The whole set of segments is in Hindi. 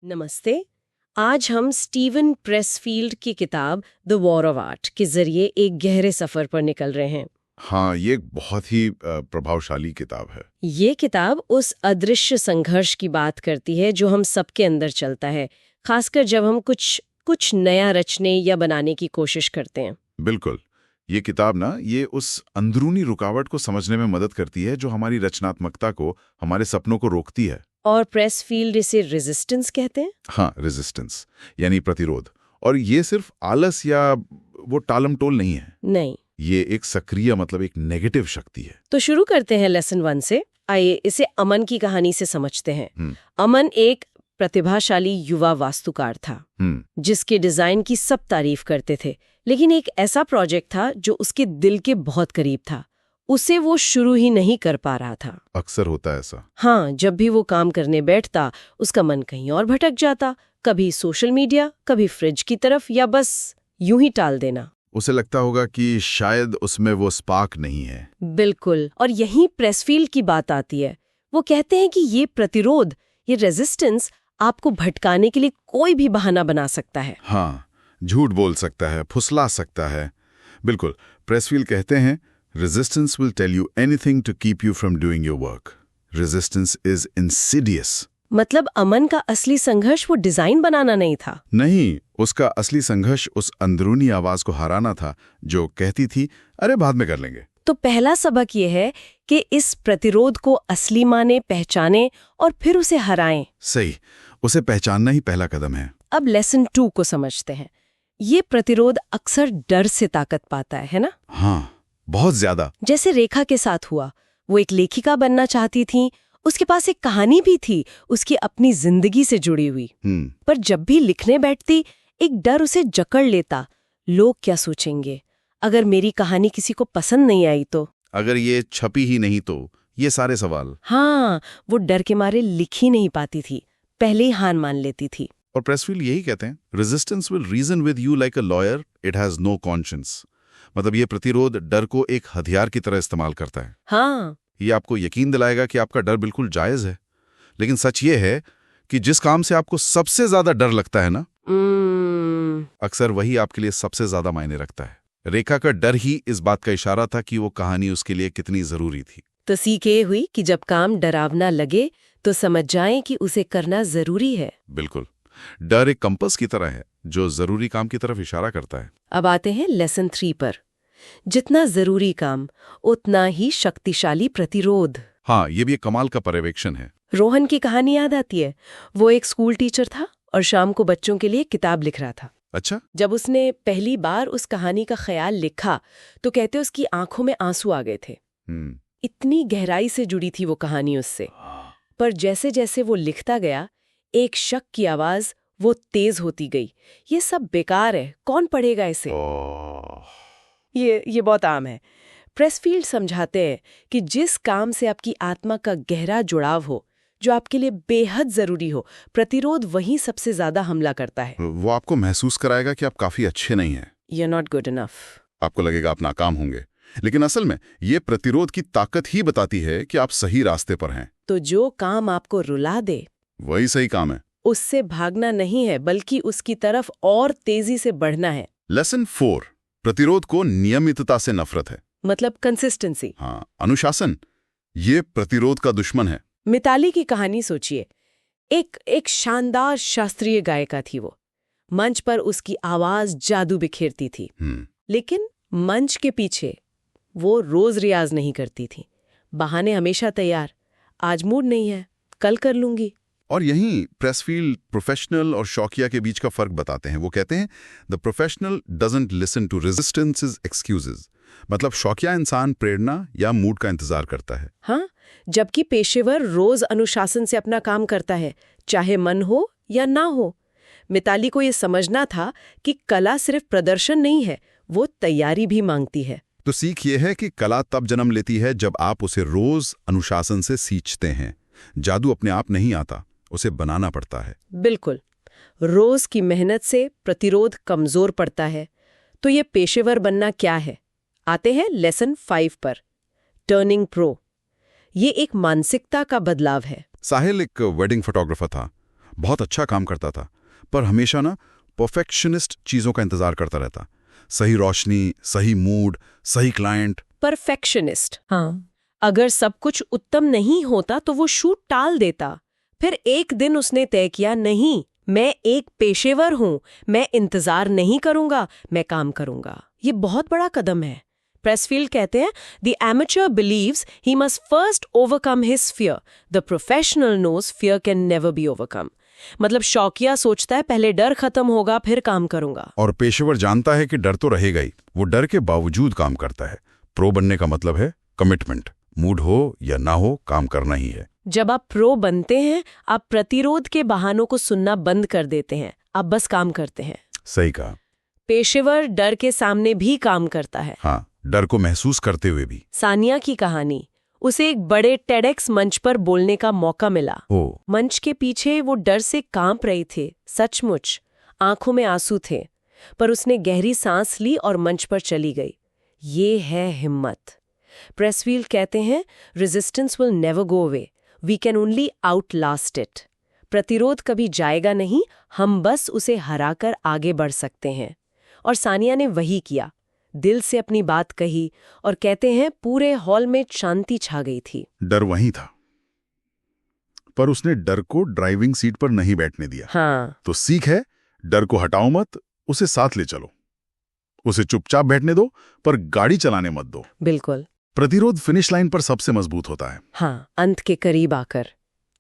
नमस्ते। आज हम स्टीवन प्रेसफील्ड की किताब द वॉर ऑफ आर्ट के जरिए एक गहरे सफर पर निकल रहे हैं। हाँ, ये एक बहुत ही प्रभावशाली किताब है। ये किताब उस अदृश्य संघर्ष की बात करती है जो हम सबके अंदर चलता है, खासकर जब हम कुछ नया रचने या बनाने की कोशिश करते हैं। बिल्कुल। ये किताब ना ये उस अंदरूनी रुकावट को समझने में मदद करती है जो हमारी रचनात्मकता को, हमारे सपनों को रोकती है। और प्रेसफील्ड इसे रेजिस्टेंस कहते हैं। हाँ, रेजिस्टेंस यानी प्रतिरोध। और ये सिर्फ आलस या वो टालमटोल नहीं है। नहीं, ये एक सक्रिय मतलब एक नेगेटिव शक्ति है। तो शुरू करते हैं लेसन 1 से। आइए इसे अमन की कहानी से समझते हैं। अमन एक प्रतिभाशाली युवा वास्तुकार था जिसके डिजाइन की सब तारीफ करते थे, लेकिन एक ऐसा प्रोजेक्ट था जो उसके दिल के बहुत करीब था। उसे वो शुरू ही नहीं कर पा रहा था। अक्सर होता है ऐसा। हाँ, जब भी वो काम करने बैठता उसका मन कहीं और भटक जाता, कभी सोशल मीडिया, कभी फ्रिज की तरफ, या बस यूं ही टाल देना। उसे लगता होगा कि शायद उसमें वो स्पार्क नहीं है। बिल्कुल। और यहीं प्रेसफील्ड की बात आती है। वो कहते हैं कि ये प्रतिरोध, ये रेजिस्टेंस आपको भटकाने के लिए कोई भी बहाना बना सकता है। हाँ, झूठ बोल सकता है, फुसला सकता है। बिल्कुल। प्रेसफील्ड कहते हैं, Resistance will tell you anything to keep you from doing your work. Resistance is insidious. मतलब अमन का असली संघर्ष वो डिजाइन बनाना नहीं था। नहीं, उसका असली संघर्ष उस अंदरूनी आवाज को हराना था जो कहती थी, अरे बाद में कर लेंगे। तो पहला सबक ये है कि इस प्रतिरोध को असली माने, पहचाने और फिर उसे हराएं। सही, उसे पहचानना ही पहला कदम है। अब लेसन 2 को समझते हैं। ये प्रतिरोध अक्सर डर से ताकत पाता है ना? हाँ, बहुत ज्यादा। जैसे रेखा के साथ हुआ। वो एक लेखिका बनना चाहती थी, उसके पास एक कहानी भी थी उसकी अपनी जिंदगी से जुड़ी हुई। पर जब भी लिखने बैठती एक डर उसे जकड़ लेता। लोग क्या सोचेंगे? अगर मेरी कहानी किसी को पसंद नहीं आई तो? अगर ये छपी ही नहीं तो? ये सारे सवाल। हाँ, वो डर के मारे लिख ही नहीं पाती थी, पहले ही हार मान लेती थी। और प्रेसफील्ड यही कहते हैं, resistance will reason with you like a lawyer, it has no conscience. मतलब ये प्रतिरोध डर को एक हथियार की तरह इस्तेमाल करता है। हाँ, ये आपको यकीन दिलाएगा कि आपका डर बिल्कुल जायज है, लेकिन सच ये है कि जिस काम से आपको सबसे ज्यादा डर लगता है ना, अक्सर वही आपके लिए सबसे ज्यादा मायने रखता है। रेखा का डर ही इस बात का इशारा था कि वो कहानी उसके लिए कितनी जरूरी थी। तो सीख ये हुई कि जब काम डरावना लगे तो समझ जाएं कि उसे करना जरूरी है। बिल्कुल। डर एक कंपास की तरह है जो जरूरी काम की तरफ इशारा करता है। अब आते हैं लेसन 3 पर। जितना जरूरी काम उतना ही शक्तिशाली प्रतिरोध। हाँ, ये भी एक कमाल का पर्यवेक्षण है। रोहन की कहानी याद आती है। वो एक स्कूल टीचर था और शाम को बच्चों के लिए किताब लिख रहा था। अच्छा। जब उसने पहली बार उस कहानी का ख्याल लिखा तो कहते उसकी आंखों में आंसू आ गए थे। इतनी गहराई से जुड़ी थी वो कहानी उससे। पर जैसे जैसे वो लिखता गया, एक शक की आवाज वो तेज होती गई। ये सब बेकार है, कौन पढ़ेगा इसे? ये बहुत आम है। प्रेसफील्ड समझाते हैं कि जिस काम से आपकी आत्मा का गहरा जुड़ाव हो, जो आपके लिए बेहद जरूरी हो, प्रतिरोध वहीं सबसे ज्यादा हमला करता है। वो आपको महसूस कराएगा कि आप काफी अच्छे नहीं हैं। You're not good enough। आपको लगेगा आप नाकाम होंगे, लेकिन असल में ये प्रतिरोध की ताकत ही बताती है कि आप सही रास्ते पर हैं। तो जो काम आपको रुला दे वही सही काम है। उससे भागना नहीं है, बल्कि उसकी तरफ और तेजी से बढ़ना है। लेसन 4, प्रतिरोध को नियमितता से नफरत है। मतलब कंसिस्टेंसी। हाँ, अनुशासन ये प्रतिरोध का दुश्मन है। मिताली की कहानी सोचिए। एक शानदार शास्त्रीय गायिका थी वो। मंच पर उसकी आवाज जादू बिखेरती थी, लेकिन मंच के पीछे वो रोज रियाज नहीं करती थी। बहाने हमेशा तैयार, आज मूड नहीं है, कल कर लूंगी। और यहीं प्रेसफील्ड प्रोफेशनल और शौकिया के बीच का फर्क बताते हैं। वो कहते हैं, the professional doesn't listen to resistance's excuses. मतलब शौकिया इंसान प्रेरणा या मूड का इंतजार करता है। हाँ, जबकि पेशेवर रोज अनुशासन से अपना काम करता है, चाहे मन हो या ना हो। मिताली को ये समझना था कि कला सिर्फ प्रदर्शन नहीं है, वो तैयारी भी मांगती है। तो सीख ये है कि कला तब जन्म लेती है जब आप उसे रोज अनुशासन से सींचते हैं। जादू अपने आप नहीं आता, उसे बनाना पड़ता है। बिल्कुल। रोज की मेहनत से प्रतिरोध कमजोर पड़ता है। तो ये पेशेवर बनना क्या है? आते हैं लेसन 5 पर, टर्निंग प्रो। ये एक मानसिकता का बदलाव है। साहिल एक वेडिंग फोटोग्राफर था। बहुत अच्छा काम करता था, पर हमेशा ना परफेक्शनिस्ट चीजों का इंतजार करता रहता। सही रोशनी, सही मूड, सही क्लाइंट। परफेक्शनिस्ट। हाँ, अगर सब कुछ उत्तम नहीं होता तो वो शूट टाल देता। फिर एक दिन उसने तय किया, नहीं, मैं एक पेशेवर हूं, मैं इंतजार नहीं करूंगा, मैं काम करूंगा। ये बहुत बड़ा कदम है। प्रेसफील्ड कहते हैं, the amateur believes he must first overcome his fear, the professional knows fear can never be overcome. मतलब शौकिया सोचता है पहले डर खत्म होगा फिर काम करूंगा। और पेशेवर जानता है कि डर तो रहेगा ही, वो डर के बावजूद काम करता है। प्रो बनने का मतलब है कमिटमेंट। मूड हो या ना हो, काम करना ही है। जब आप प्रो बनते हैं, आप प्रतिरोध के बहानों को सुनना बंद कर देते हैं, आप बस काम करते हैं। सही कहा। पेशेवर डर के सामने भी काम करता है। हाँ, डर को महसूस करते हुए भी। सानिया की कहानी, उसे एक बड़े टेडेक्स मंच पर बोलने का मौका मिला। मंच के पीछे वो डर से कांप रही थी, सचमुच आंखों में आंसू थे, पर उसने गहरी सांस ली और मंच पर चली गई। ये है हिम्मत। प्रेसफील्ड कहते हैं, resistance will never go away, we can only outlast it. प्रतिरोध कभी जाएगा नहीं, हम बस उसे हराकर आगे बढ़ सकते हैं। और सानिया ने वही किया, दिल से अपनी बात कही, और कहते हैं पूरे हॉल में शांति छा गई थी। डर वहीं था, पर उसने डर को ड्राइविंग सीट पर नहीं बैठने दिया। हाँ, तो सीख है, डर को हटाओ मत, उसे साथ ले चलो। उसे चुपचाप बैठने दो, पर गाड़ी चलाने मत दो। बिल्कुल। प्रतिरोध फिनिश लाइन पर सबसे मजबूत होता है। हाँ, अंत के करीब आकर।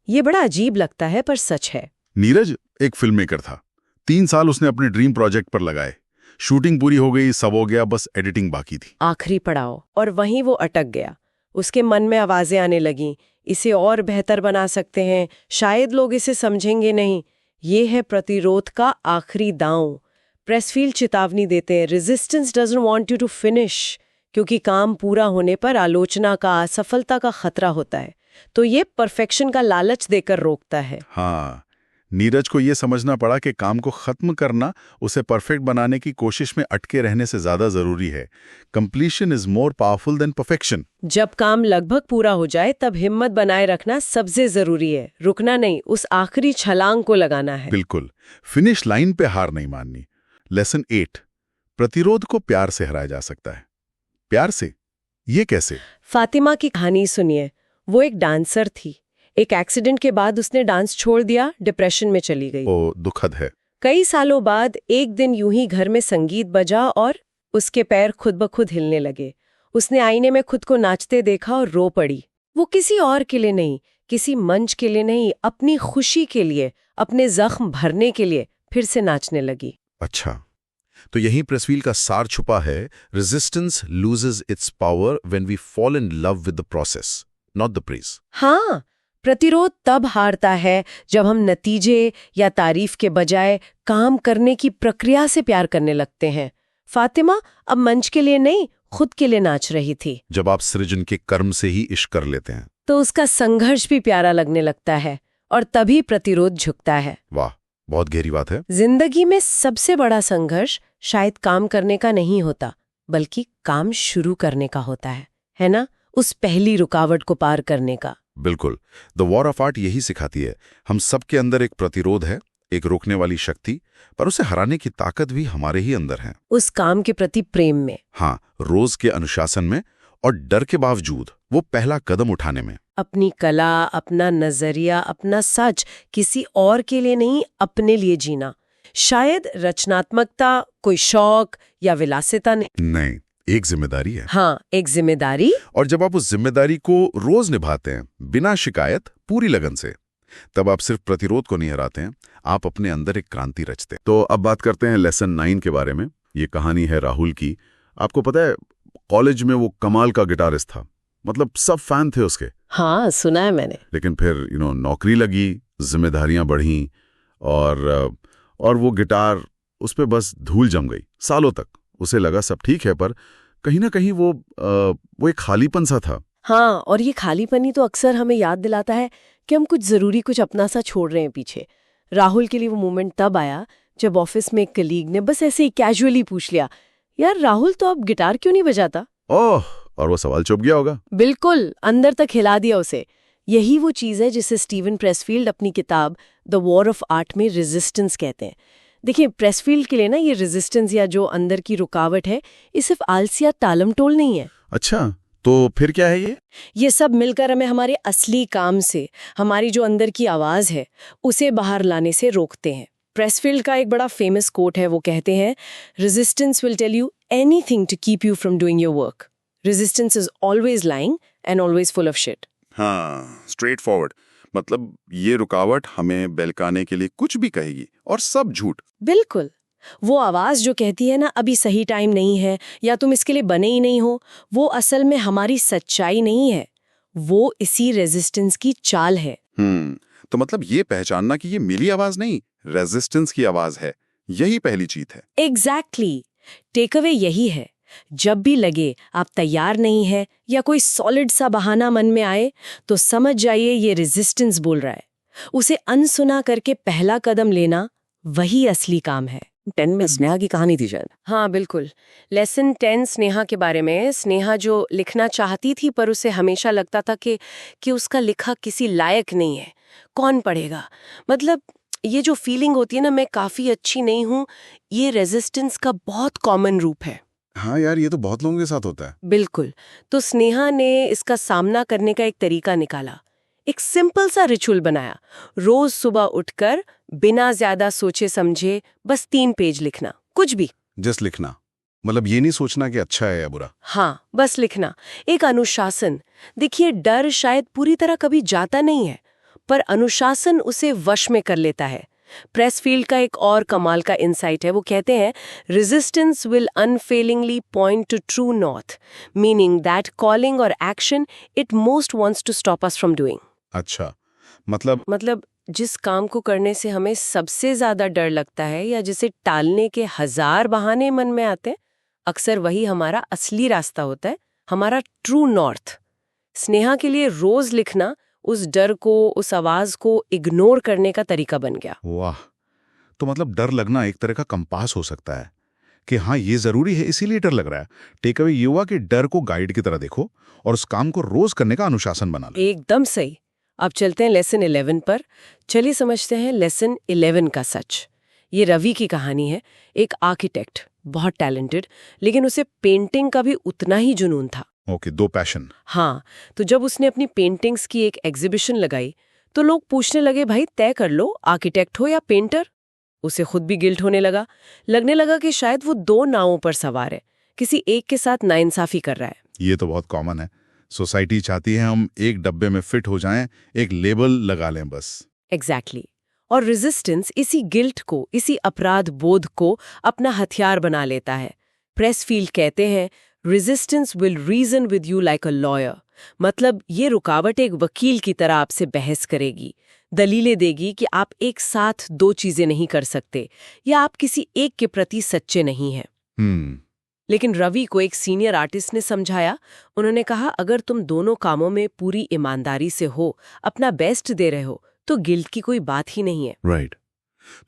ये बड़ा अजीब लगता है पर सच है। नीरज एक फिल्म मेकर था। 3 साल उसने अपने ड्रीम प्रोजेक्ट पर लगाए। शूटिंग पूरी हो गई, सब हो गया, बस एडिटिंग बाकी थी। आखिरी पड़ाव, और वहीं वो अटक गया। उसके मन में आवाजें आने लगीं, इसे और बेहतर बना सकते हैं, शायद लोग इसे समझेंगे नहीं। ये है प्रतिरोध का आखिरी दांव। प्रेसफील्ड चेतावनी देते हैं, resistance doesn't want you to finish, क्योंकि काम पूरा होने पर आलोचना का, असफलता का खतरा होता है। तो ये परफेक्शन का लालच देकर रोकता है। हाँ, नीरज को यह समझना पड़ा कि काम को खत्म करना उसे परफेक्ट बनाने की कोशिश में अटके रहने से ज्यादा जरूरी है। Completion is more powerful than perfection. जब काम लगभग पूरा हो जाए तब हिम्मत बनाए रखना सबसे जरूरी है। रुकना नहीं, उस आखिरी छलांग को लगाना है। बिल्कुल, फिनिश लाइन पे हार नहीं माननी। लेसन 8, प्रतिरोध को प्यार से हराया जा सकता है। प्यार से? ये कैसे? फातिमा की कहानी सुनिए। वो एक डांसर थी। एक एक्सीडेंट के बाद उसने डांस छोड़ दिया, डिप्रेशन में चली गई। ओ, दुखद है। कई सालों बाद एक दिन यूं ही घर में संगीत बजा और उसके पैर खुद ब खुद हिलने लगे। उसने आईने में खुद को नाचते देखा और रो पड़ी। वो किसी और के लिए नहीं, किसी मंच के लिए नहीं, अपनी खुशी के लिए, अपने जख्म भरने के लिए फिर से नाचने लगी। अच्छा, तो यही प्रेसफील्ड का सार छुपा है। Resistance loses its power when we fall in love with the process, not the praise. हाँ, प्रतिरोध तब हारता है जब हम नतीजे या तारीफ के बजाय काम करने की प्रक्रिया से प्यार करने लगते हैं। फातिमा अब मंच के लिए नहीं, खुद के लिए नाच रही थी। जब आप सृजन के कर्म से ही इश्क कर लेते हैं तो उसका संघर्ष भी प्यारा लगने लगता है, और तभी प्रतिरोध झुकता है। वाह, बहुत गहरी बात है। जिंदगी में सबसे बड़ा संघर्ष शायद काम करने का नहीं होता, बल्कि काम शुरू करने का होता है ना? उस पहली रुकावट को पार करने का। बिल्कुल, द वॉर ऑफ आर्ट यही सिखाती है। हम सबके अंदर एक प्रतिरोध है, एक रोकने वाली शक्ति, पर उसे हराने की ताकत भी हमारे ही अंदर है। उस काम के प्रति प्रेम में। हाँ, रोज के अनुशासन में, और डर के बावजूद वो पहला कदम उठाने में। अपनी कला, अपना नजरिया, अपना सच किसी और के लिए नहीं, अपने लिए जीना। शायद रचनात्मकता कोई शौक या विलासिता नहीं, एक जिम्मेदारी है। हाँ, एक जिम्मेदारी। और जब आप उस जिम्मेदारी को रोज निभाते हैं, बिना शिकायत, पूरी लगन से, तब आप सिर्फ प्रतिरोध को नहीं हराते हैं, आप अपने अंदर एक क्रांति रचते हैं। तो अब बात करते हैं लेसन 9 के बारे में। ये कहानी है राहुल की। आपको पता है, कॉलेज में वो कमाल का गिटारिस्ट था, मतलब सब फैन थे उसके। हाँ, सुना है मैंने। लेकिन फिर नौकरी लगी, जिम्मेदारियां बढ़ी, और वो गिटार उस पे बस धूल जम गई। सालों तक उसे लगा सब ठीक है, पर कहीं ना कहीं वो एक खालीपन सा था। हाँ, और ये खालीपन ही तो अक्सर हमें याद दिलाता है कि हम कुछ अपना सा छोड़ रहे हैं पीछे। राहुल के लिए वो मोमेंट तब आया जब ऑफिस में एक कलीग ने बस ऐसे ही कैजुअली पूछ लिया, यार राहुल, तो अब गिटार क्यों नहीं बजाता? ओह, और वो सवाल चुप गया होगा। बिल्कुल, अंदर तक हिला दिया उसे। यही वो चीज़ है जिसे स्टीवन प्रेसफील्ड अपनी किताब द वॉर ऑफ आर्ट में रेजिस्टेंस कहते हैं। देखिए, प्रेसफील्ड के लिए ना ये रेजिस्टेंस या जो अंदर की रुकावट है, ये सिर्फ आलसी या टालमटोल नहीं है। अच्छा, तो फिर क्या है ये सब मिलकर हमें हमारे असली काम से, हमारी जो अंदर की आवाज़ है, उसे बाहर लाने से रोकते हैं। प्रेसफील्ड का एक बड़ा फेमस कोट है, वो कहते हैं, resistance will tell you anything to keep you from doing your work. Resistance is always lying and always full of shit. हाँ, स्ट्रेट फॉरवर्ड। मतलब ये रुकावट हमें बहकाने के लिए कुछ भी कहेगी, और सब झूठ। बिल्कुल। वो आवाज़ जो कहती है ना, अभी सही टाइम नहीं है, या तुम इसके लिए बने ही नहीं हो, वो असल में हमारी सच्चाई नहीं है, वो इसी रेजिस्टेंस की चाल है। तो मतलब ये पहचानना कि ये मेरी आवाज नहीं, रेजिस्टेंस की आवाज है, यही पहली जीत है। एग्जैक्टली। टेक अवे यही है, जब भी लगे आप तैयार नहीं है या कोई सॉलिड सा बहाना मन में आए, तो समझ जाइए ये रेजिस्टेंस बोल रहा है। उसे अनसुना करके पहला कदम लेना, वही असली काम है। 10 में स्नेहा की कहानी थी शायद। हाँ बिल्कुल, लेसन 10 स्नेहा के बारे में। स्नेहा जो लिखना चाहती थी, पर उसे हमेशा लगता था कि उसका लिखा किसी लायक नहीं है, कौन पढ़ेगा। मतलब ये जो फीलिंग होती है ना, मैं काफ़ी अच्छी नहीं हूँ, ये रेजिस्टेंस का बहुत कॉमन रूप है। हाँ यार, ये तो बहुत लोगों के साथ होता है। बिल्कुल। तो स्नेहा ने इसका सामना करने का एक तरीका निकाला, एक सिंपल सा रिचुअल बनाया। रोज सुबह उठकर बिना ज्यादा सोचे समझे बस 3 पेज लिखना, कुछ भी। जस्ट लिखना, मतलब ये नहीं सोचना कि अच्छा है या बुरा। हाँ, बस लिखना, एक अनुशासन। देखिए, डर शायद पूरी तरह कभी जाता नहीं है, पर अनुशासन उसे वश में कर लेता है। प्रेसफील्ड का एक और कमाल का इंसाइट है, वो कहते हैं, resistance will unfailingly point to true north, meaning that calling or action it most wants to stop us from doing. अच्छा, मतलब जिस काम को करने से हमें सबसे ज्यादा डर लगता है या जिसे टालने के 1000 बहाने मन में आते हैं, अक्सर वही हमारा असली रास्ता होता है, हमारा ट्रू नॉर्थ। स्नेहा के लिए रोज लिखना उस डर को, उस आवाज को इग्नोर करने का तरीका बन गया। वाह, तो मतलब डर लगना एक तरह का कंपास हो सकता है कि हाँ ये जरूरी है इसीलिए डर लग रहा है। टेक अवे ये हुआ कि डर को गाइड की तरह देखो और उस काम को रोज करने का अनुशासन बना लो। एकदम सही। अब चलते हैं लेसन 11 पर। चलिए समझते हैं लेसन 11 का सच। ये रवि की कहानी है, एक आर्किटेक्ट, बहुत टैलेंटेड, लेकिन उसे पेंटिंग का भी उतना ही जुनून था। Okay, 2 passion. हाँ, तो जब उसने अपनी पेंटिंग्स की एक एग्जीबिशन लगाई, तो लोग पूछने लगे, भाई तय कर लो, आर्किटेक्ट हो या पेंटर। उसे खुद भी गिल्ट होने लगा, लगने लगा कि शायद वो 2 नावों पर सवार है, किसी एक के साथ नाइंसाफी कर रहा है। ये तो बहुत कॉमन है। सोसाइटी चाहती है हम एक डब्बे में फिट हो जाएं, एक लेबल लगा लें बस। एग्जैक्टली। और रेजिस्टेंस इसी गिल्ट को, इसी अपराध बोध को अपना हथियार बना लेता है। प्रेसफील्ड कहते हैं, resistance will reason with you like a lawyer. मतलब ये रुकावट एक वकील की तरह आपसे बहस करेगी, दलीलें देगी कि आप एक साथ 2 चीजें नहीं कर सकते, या आप किसी एक के प्रति सच्चे नहीं हैं। लेकिन रवि को एक सीनियर आर्टिस्ट ने समझाया। उन्होंने कहा, अगर तुम दोनों कामों में पूरी ईमानदारी से हो, अपना बेस्ट दे रहे हो, तो गिल्ट की कोई बात ही नहीं है। राइट।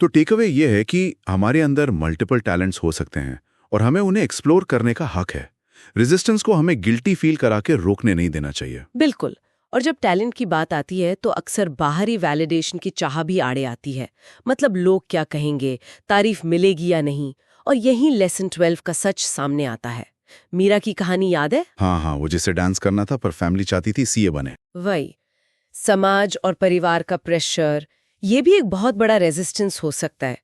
तो टेक अवे ये है कि हमारे अंदर मल्टीपल टैलेंट्स हो सकते हैं और हमें उन्हें एक्सप्लोर करने का हक है। रेजिस्टेंस को हमें गिल्टी फील करा के रोकने नहीं देना चाहिए। बिल्कुल। और जब टैलेंट की बात आती है, तो अक्सर बाहरी वैलिडेशन की चाह भी आड़े आती है। मतलब लोग क्या कहेंगे, तारीफ मिलेगी या नहीं। और यही लेसन 12 का सच सामने आता है। मीरा की कहानी याद है? हाँ, वो जिसे डांस करना था पर फैमिली चाहती थी सीए बने। वही समाज और परिवार का प्रेशर, ये भी एक बहुत बड़ा रेजिस्टेंस हो सकता है।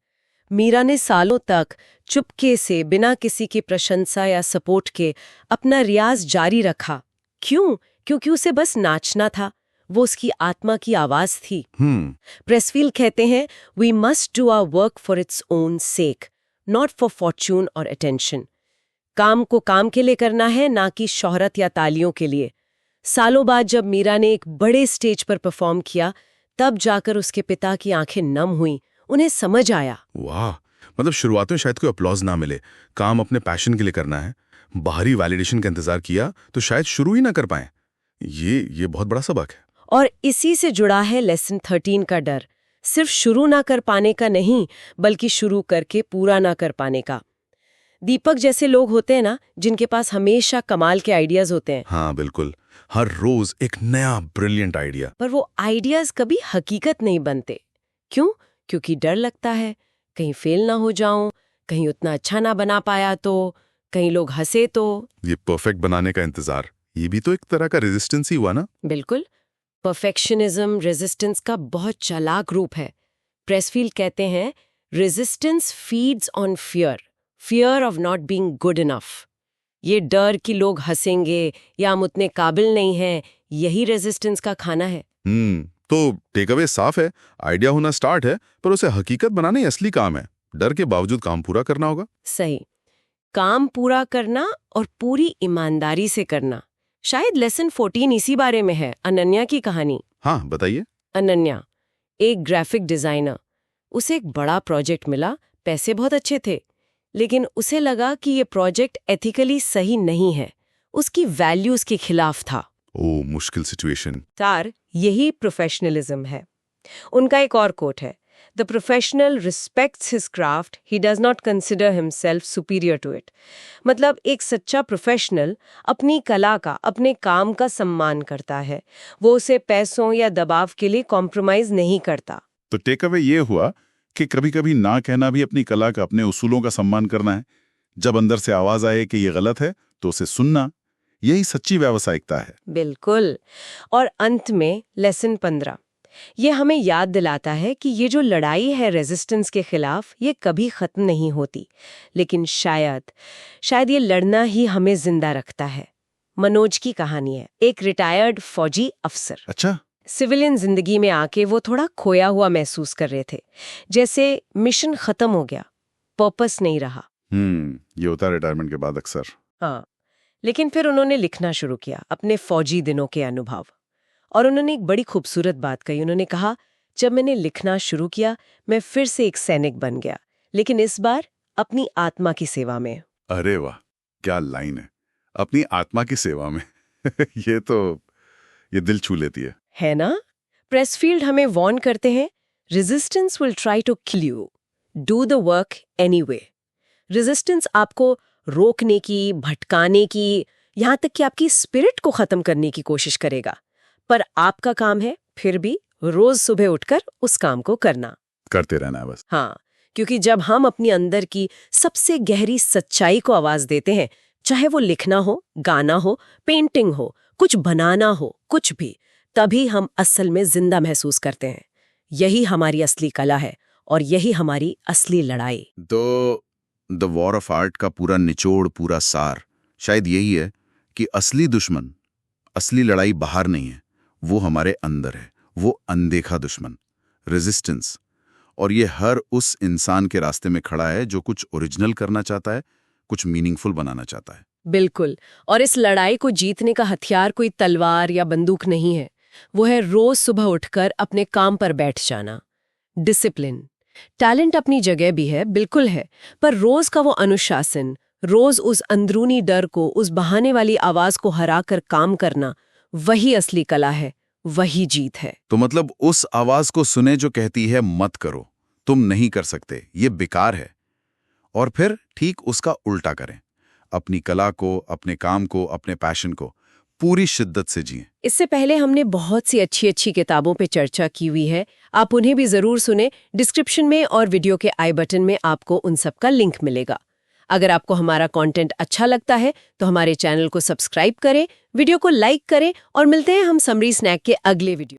मीरा ने सालों तक चुपके से, बिना किसी की प्रशंसा या सपोर्ट के, अपना रियाज जारी रखा। क्यों? क्योंकि उसे बस नाचना था, वो उसकी आत्मा की आवाज थी। प्रेसफील्ड कहते हैं, we must do our work for its own sake, not for fortune और अटेंशन। काम को काम के लिए करना है, ना कि शोहरत या तालियों के लिए। सालों बाद जब मीरा ने एक बड़े स्टेज पर परफॉर्म किया, तब जाकर उसके पिता की आंखें नम हुईं। उन्हें समझ आया। वाह, मतलब शुरुआत में शायद कोई अपलॉज ना मिले, काम अपने पैशन के लिए करना है, बाहरी वैलिडेशन का इंतजार किया तो शायद शुरू ही ना कर पाए। ये बहुत बड़ा सबक है। और इसी से जुड़ा है लेसन 13 का डर। सिर्फ शुरू ना कर पाने का नहीं, बल्कि शुरू करके पूरा ना कर पाने का। दीपक जैसे लोग होते हैं ना, जिनके पास हमेशा कमाल के आइडियाज होते हैं। हाँ बिल्कुल, हर रोज एक नया ब्रिलियंट आइडिया। पर वो आइडियाज कभी हकीकत नहीं बनते। क्यों? क्योंकि डर लगता है, कहीं फेल ना हो जाऊं, कहीं उतना अच्छा ना बना पाया तो, कहीं लोग हंसे तो। ये परफेक्ट बनाने का इंतजार, ये भी तो एक तरह का रेजिस्टेंस ही हुआ ना। बिल्कुल। परफेक्शनिज्म रेजिस्टेंस का बहुत चालाक रूप है। प्रेसफील्ड कहते हैं, resistance feeds on fear, fear of not being good enough. ये डर कि लोग हंसेंगे या हम उतने काबिल नहीं हैं, यही रेजिस्टेंस का खाना है। तो टेकअवे साफ है, आइडिया होना स्टार्ट है, पर उसे हकीकत बनाना ही असली काम है। डर के बावजूद काम पूरा करना होगा। सही। काम पूरा करना और पूरी ईमानदारी से करना। शायद लेसन 14 इसी बारे में है, अनन्या की कहानी। हाँ, बताइए। अनन्या एक ग्राफिक डिजाइनर, उसे एक बड़ा प्रोजेक्ट मिला, पैसे बहुत अच्छे थे, लेकिन उसे लगा कि ये प्रोजेक्ट एथिकली सही नहीं है, उसकी वैल्यूज के खिलाफ था। ओह, मुश्किल सिचुएशन। तार, यही प्रोफेशनलिज्म है। उनका एक और कोट है, the professional respects his craft, he does not consider himself superior to it. मतलब एक सच्चा प्रोफेशनल अपनी कला का, अपने काम का सम्मान करता है, वो उसे पैसों या दबाव के लिए कॉम्प्रोमाइज नहीं करता। तो टेक अवे ये हुआ कि कभी-कभी ना कहना भी अपनी कला का, अपने उसूलों का सम्मान करना है। जब अंदर से आवाज आए कि ये गलत है, तो उसे सुनना, यही सच्ची व्यावसायिकता है। बिल्कुल। और अंत में लेसन 15, ये हमें याद दिलाता है कि ये जो लड़ाई है रेजिस्टेंस के खिलाफ, ये कभी खत्म नहीं होती, लेकिन शायद ये लड़ना ही हमें जिंदा रखता है। मनोज की कहानी है, एक रिटायर्ड फौजी अफसर। अच्छा। सिविलियन जिंदगी में आके वो थोड़ा खोया हुआ महसूस कर रहे थे, जैसे मिशन खत्म हो गया, पर्पस नहीं रहा। ये होता है रिटायरमेंट के बाद अक्सर। हाँ, लेकिन फिर उन्होंने लिखना शुरू किया अपने फौजी दिनों के अनुभव, और उन्होंने एक बड़ी खूबसूरत बात कही। उन्होंने कहा, जब मैंने लिखना शुरू किया, मैं फिर से एक सैनिक बन गया, लेकिन इस बार अपनी आत्मा की सेवा में। अरे वाह, क्या लाइन है, अपनी आत्मा की सेवा में। ये दिल छू लेती है ना? प्रेसफील्ड हमें वार्न करते हैं, resistance will try to kill you, do the work anyway. Resistance आपको रोकने की, भटकाने की, यहां तक कि आपकी स्पिरिट को खत्म करने की कोशिश करेगा, पर आपका काम है फिर भी रोज सुबह उठकर उस काम को करते रहना है बस। हाँ, क्योंकि जब हम अपनी अंदर की सबसे गहरी सच्चाई को आवाज देते हैं, चाहे वो लिखना हो, गाना हो, पेंटिंग हो, कुछ बनाना हो, कुछ भी, तभी हम असल में जिंदा महसूस करते हैं। यही हमारी असली कला है और यही हमारी असली लड़ाई। तो द वॉर ऑफ आर्ट का पूरा निचोड़, पूरा सार शायद यही है कि असली दुश्मन, असली लड़ाई बाहर नहीं है, वो हमारे अंदर है, वो अनदेखा दुश्मन, रेजिस्टेंस। और ये हर उस इंसान के रास्ते में खड़ा है जो कुछ ओरिजिनल करना चाहता है, कुछ मीनिंगफुल बनाना चाहता है। बिल्कुल। और इस लड़ाई को जीतने का हथियार कोई तलवार या बंदूक नहीं है, वो है रोज सुबह उठकर अपने काम पर बैठ जाना। डिसिप्लिन। टैलेंट अपनी जगह भी है, बिल्कुल है, पर रोज का वो अनुशासन, रोज उस अंदरूनी डर को, उस बहाने वाली आवाज को हराकर काम करना, वही असली कला है, वही जीत है। तो मतलब उस आवाज को सुने जो कहती है मत करो, तुम नहीं कर सकते, ये बेकार है, और फिर ठीक उसका उल्टा करें। अपनी कला को, अपने काम को, अपने पैशन को पूरी शिद्दत से जिएं। इससे पहले हमने बहुत सी अच्छी अच्छी किताबों पे चर्चा की हुई है, आप उन्हें भी जरूर सुने। डिस्क्रिप्शन में और वीडियो के आई बटन में आपको उन सब का लिंक मिलेगा। अगर आपको हमारा कंटेंट अच्छा लगता है तो हमारे चैनल को सब्सक्राइब करें, वीडियो को लाइक करें, और मिलते हैं हम समरी स्नैक के अगले वीडियो।